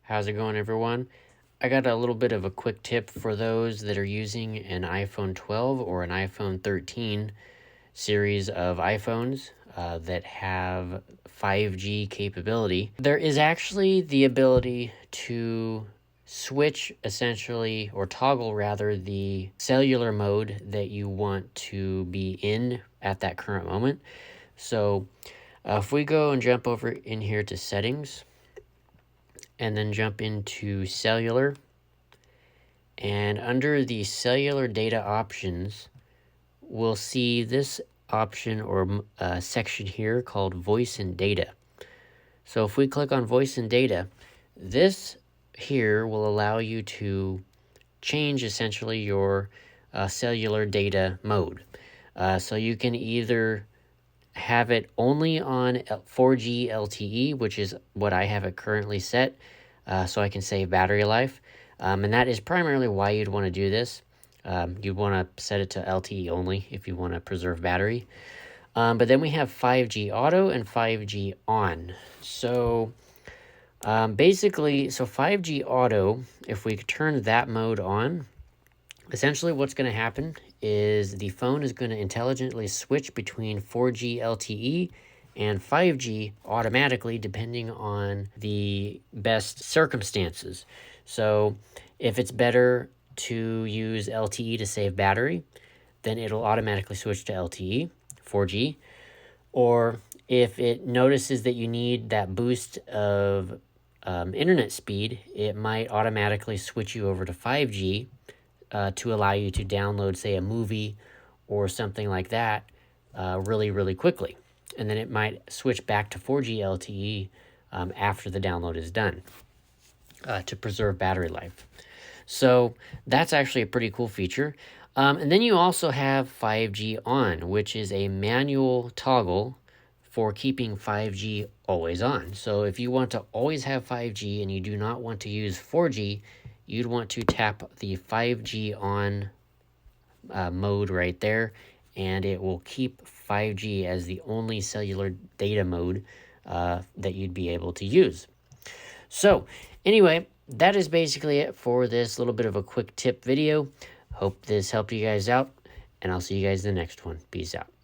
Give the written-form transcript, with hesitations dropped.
How's it going, everyone? I got a little bit of a quick tip for those that are using an iPhone 12 or an iPhone 13 series of iPhones that have 5G capability. There is actually the ability to switch essentially, or toggle rather, the cellular mode that you want to be in at that current moment. So if we go and jump over in here to settings, and then jump into cellular, and under the cellular data options, we'll see this option or section here called voice and data. So if we click on voice and data, this here will allow you to change essentially your cellular data mode. So you can either have it only on 4G LTE, which is what I have it currently set, so I can save battery life. And that is primarily why you'd want to do this. You'd want to set it to LTE only if you want to preserve battery. But then we have 5G auto and 5G on. So basically, 5G auto, if we turn that mode on, essentially what's going to happen is the phone is going to intelligently switch between 4G LTE and 5G automatically, depending on the best circumstances. So if it's better to use LTE to save battery, then it'll automatically switch to LTE, 4G. Or if it notices that you need that boost of internet speed, it might automatically switch you over to 5G to allow you to download, say, a movie or something like that really, really quickly. And then it might switch back to 4G LTE after the download is done to preserve battery life. So that's actually a pretty cool feature. And then you also have 5G on, which is a manual toggle for keeping 5G always on. So if you want to always have 5G and you do not want to use 4G, you'd want to tap the 5G on mode right there, and it will keep 5G as the only cellular data mode that you'd be able to use. So anyway, that is basically it for this little bit of a quick tip video. Hope this helped you guys out, and I'll see you guys in the next one. Peace out.